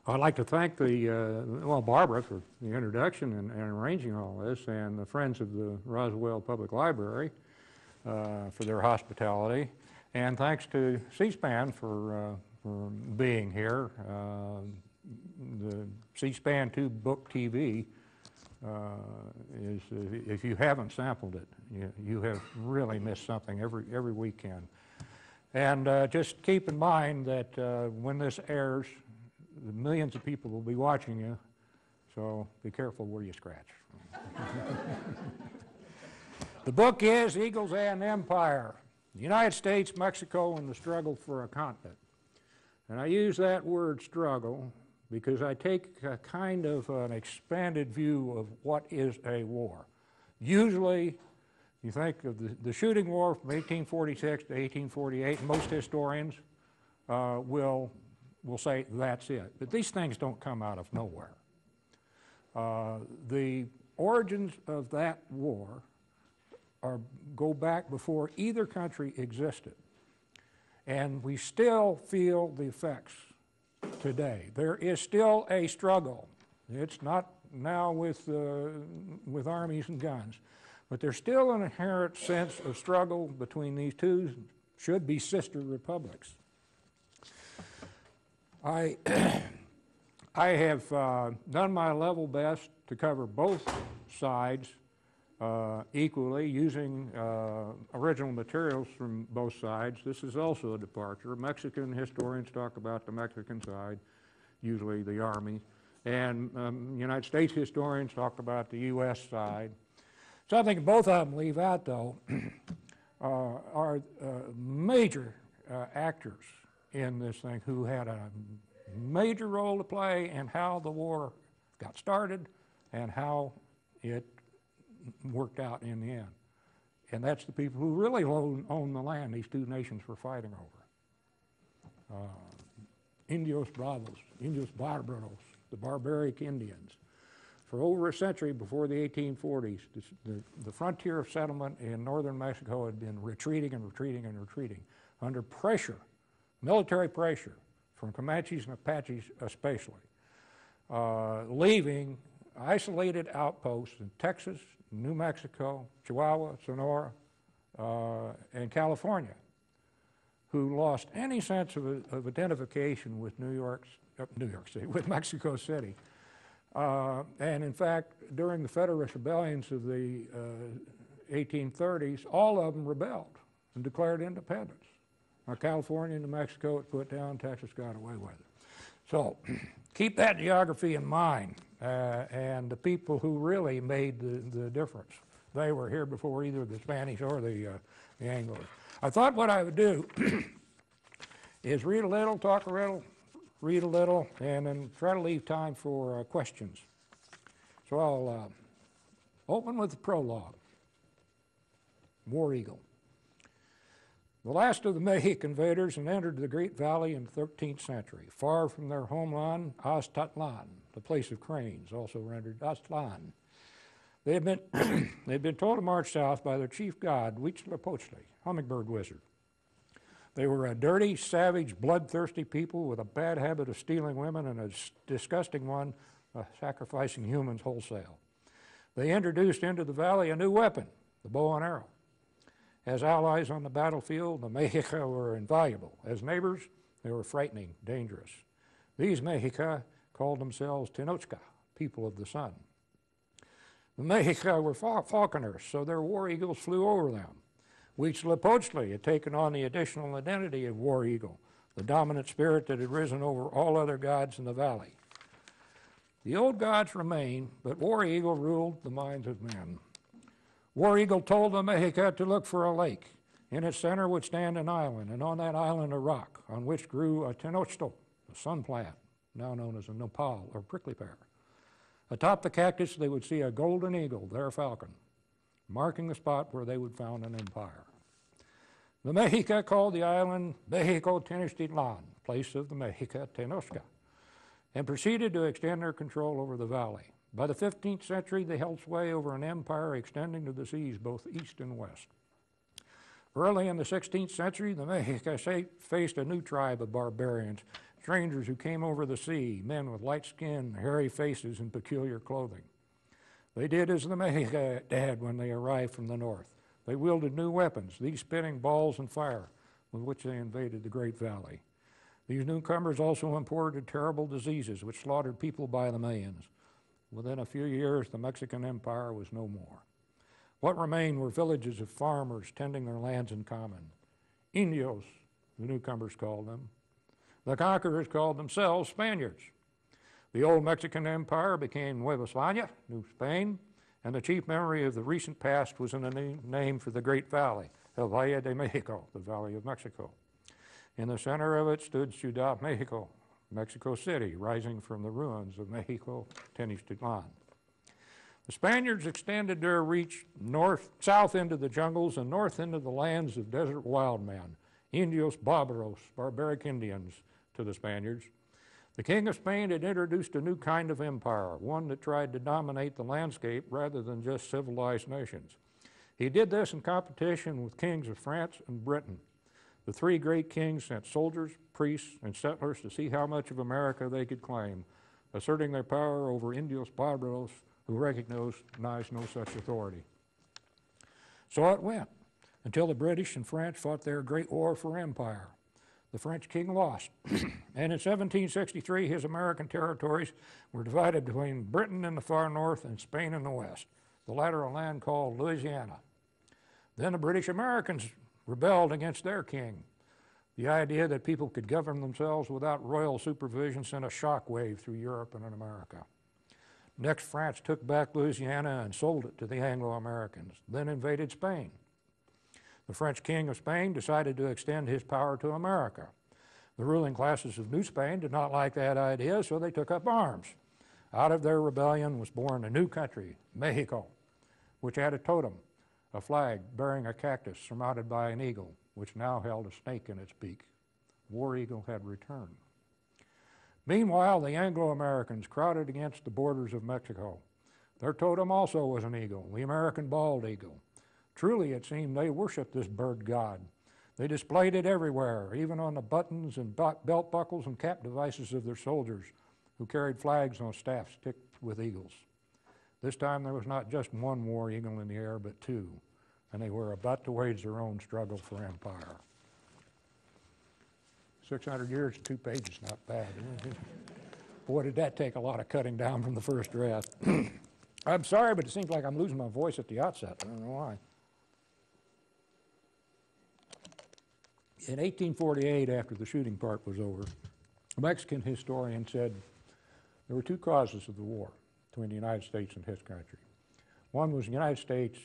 I'd like to thank Barbara for the introduction and arranging all this, and the Friends of the Roswell Public Library for their hospitality. And thanks to C-SPAN for being here. The C-SPAN 2 BookTV is, if you haven't sampled it, you have really missed something every weekend. And just keep in mind that when this airs, millions of people will be watching you, so be careful where you scratch. The book is Eagles and Empire, the United States, Mexico, and the Struggle for a Continent. And I use that word struggle because I take a kind of an expanded view of what is a war. Usually, you think of the shooting war from 1846 to 1848, and most historians will say that's it. But these things don't come out of nowhere. The origins of that war go back before either country existed. And we still feel the effects today. There is still a struggle. It's not now with armies and guns, but there's still an inherent sense of struggle between these two should-be sister republics. I have done my level best to cover both sides equally, using original materials from both sides. This is also a departure. Mexican historians talk about the Mexican side, usually the Army, and United States historians talk about the U.S. side. Something both of them leave out, though, are major actors in this thing who had a major role to play in how the war got started and how it worked out in the end. And that's the people who really own the land these two nations were fighting over. Indios Bravos, Indios Barbaros, the barbaric Indians. For over a century before the 1840s, the frontier of settlement in northern Mexico had been retreating and retreating and retreating under pressure, military pressure from Comanches and Apaches especially, leaving isolated outposts in Texas, New Mexico, Chihuahua, Sonora, and California, who lost any sense of identification with New York City, with Mexico City. And in fact, during the Federalist rebellions of the 1830s, all of them rebelled and declared independence. Now, California and New Mexico it put down, Texas got away with it. So keep that geography in mind, and the people who really made the difference. They were here before either the Spanish or the Anglos. I thought what I would do is read a little, talk a little, read a little, and then try to leave time for questions. So I'll open with the prologue. War Eagle. The last of the Mexican invaders had entered the Great Valley in the 13th century, far from their homeland, Aztlan, the place of cranes, also rendered Aztlan. They had been told to march south by their chief god, Huitzilopochtli, hummingbird wizard. They were a dirty, savage, bloodthirsty people with a bad habit of stealing women and a disgusting one of sacrificing humans wholesale. They introduced into the valley a new weapon, the bow and arrow. As allies on the battlefield, the Mexica were invaluable. As neighbors, they were frightening, dangerous. These Mexica called themselves Tenochca, people of the sun. The Mexica were falconers, so their war eagles flew over them. Huitzilopochtli had taken on the additional identity of war eagle, the dominant spirit that had risen over all other gods in the valley. The old gods remained, but war eagle ruled the minds of men. War Eagle told the Mexica to look for a lake. In its center would stand an island, and on that island a rock, on which grew a tenochtitl, a sun plant, now known as a nopal or prickly pear. Atop the cactus they would see a golden eagle, their falcon, marking the spot where they would found an empire. The Mexica called the island Mexico Tenochtitlan, place of the Mexica Tenochca, and proceeded to extend their control over the valley. By the 15th century, they held sway over an empire extending to the seas, both east and west. Early in the 16th century, the Mexica faced a new tribe of barbarians strangers who came over the sea, men with light skin, hairy faces, and peculiar clothing. They did as the Mexican did when they arrived from the north. They wielded new weapons, these spitting balls and fire, with which they invaded the Great Valley. These newcomers also imported terrible diseases which slaughtered people by the millions. Within a few years, the Mexican Empire was no more. What remained were villages of farmers tending their lands in common. Indios, the newcomers called them. The conquerors called themselves Spaniards. The old Mexican Empire became Nueva España, New Spain, and the chief memory of the recent past was in the name for the Great Valley, El Valle de Mexico, the Valley of Mexico. In the center of it stood Ciudad Mexico, Mexico City, rising from the ruins of Mexico Tenochtitlan. The Spaniards extended their reach south into the jungles and north into the lands of desert wild men, Indios barbaros, barbaric Indians, to the Spaniards. The King of Spain had introduced a new kind of empire, one that tried to dominate the landscape rather than just civilized nations. He did this in competition with kings of France and Britain. The three great kings sent soldiers, priests, and settlers to see how much of America they could claim, asserting their power over Indios barbaros who recognized no such authority. So it went, until the British and French fought their great war for empire. The French king lost, and in 1763 his American territories were divided between Britain in the far north and Spain in the west, the latter a land called Louisiana. Then the British Americans rebelled against their king. The idea that people could govern themselves without royal supervision sent a shockwave through Europe and in America. Next, France took back Louisiana and sold it to the Anglo-Americans, then invaded Spain. The French king of Spain decided to extend his power to America. The ruling classes of New Spain did not like that idea, so they took up arms. Out of their rebellion was born a new country, Mexico, which had a totem, a flag bearing a cactus surmounted by an eagle, which now held a snake in its beak. War Eagle had returned. Meanwhile, the Anglo-Americans crowded against the borders of Mexico. Their totem also was an eagle, the American bald eagle. Truly, it seemed they worshiped this bird god. They displayed it everywhere, even on the buttons and belt buckles and cap devices of their soldiers, who carried flags on staffs tipped with eagles. This time there was not just one war eagle in the air, but two, and they were about to wage their own struggle for empire. 600 years, 2 pages, not bad. Boy, did that take a lot of cutting down from the first draft. I'm sorry, but it seems like I'm losing my voice at the outset. I don't know why. In 1848, after the shooting part was over, a Mexican historian said there were 2 causes of the war between the United States and his country. One was the United States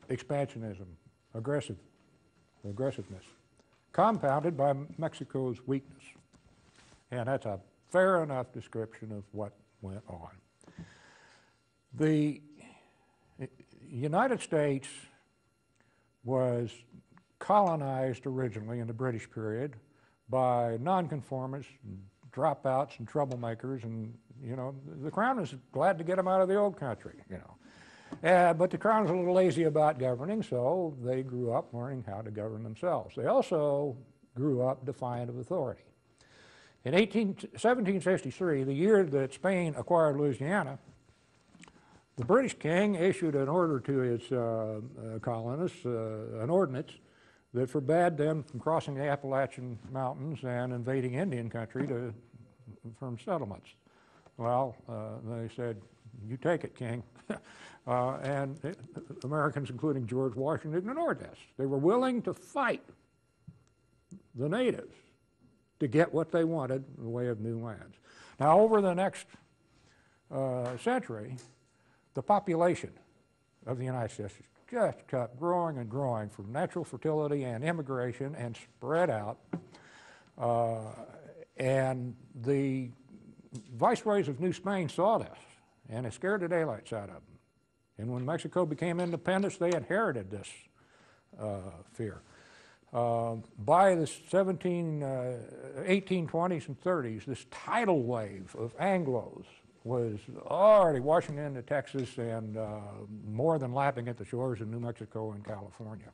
expansionism, aggressiveness, compounded by Mexico's weakness. And that's a fair enough description of what went on. The United States was colonized originally in the British period by nonconformists, and dropouts, and troublemakers, and the Crown was glad to get them out of the old country, but the Crown was a little lazy about governing, so they grew up learning how to govern themselves. They also grew up defiant of authority. In 1763, the year that Spain acquired Louisiana, the British king issued an order to his colonists, an ordinance that forbade them from crossing the Appalachian Mountains and invading Indian country from settlements. Well, they said, you take it, king. And Americans, including George Washington, ignored this. They were willing to fight the natives to get what they wanted in the way of new lands. Now, over the next century, the population of the United States just kept growing and growing from natural fertility and immigration and spread out. And the viceroys of New Spain saw this, and it scared the daylights out of them. And when Mexico became independent, they inherited this fear. By the 1820s and 30s, this tidal wave of Anglos was already washing into Texas and more than lapping at the shores of New Mexico and California.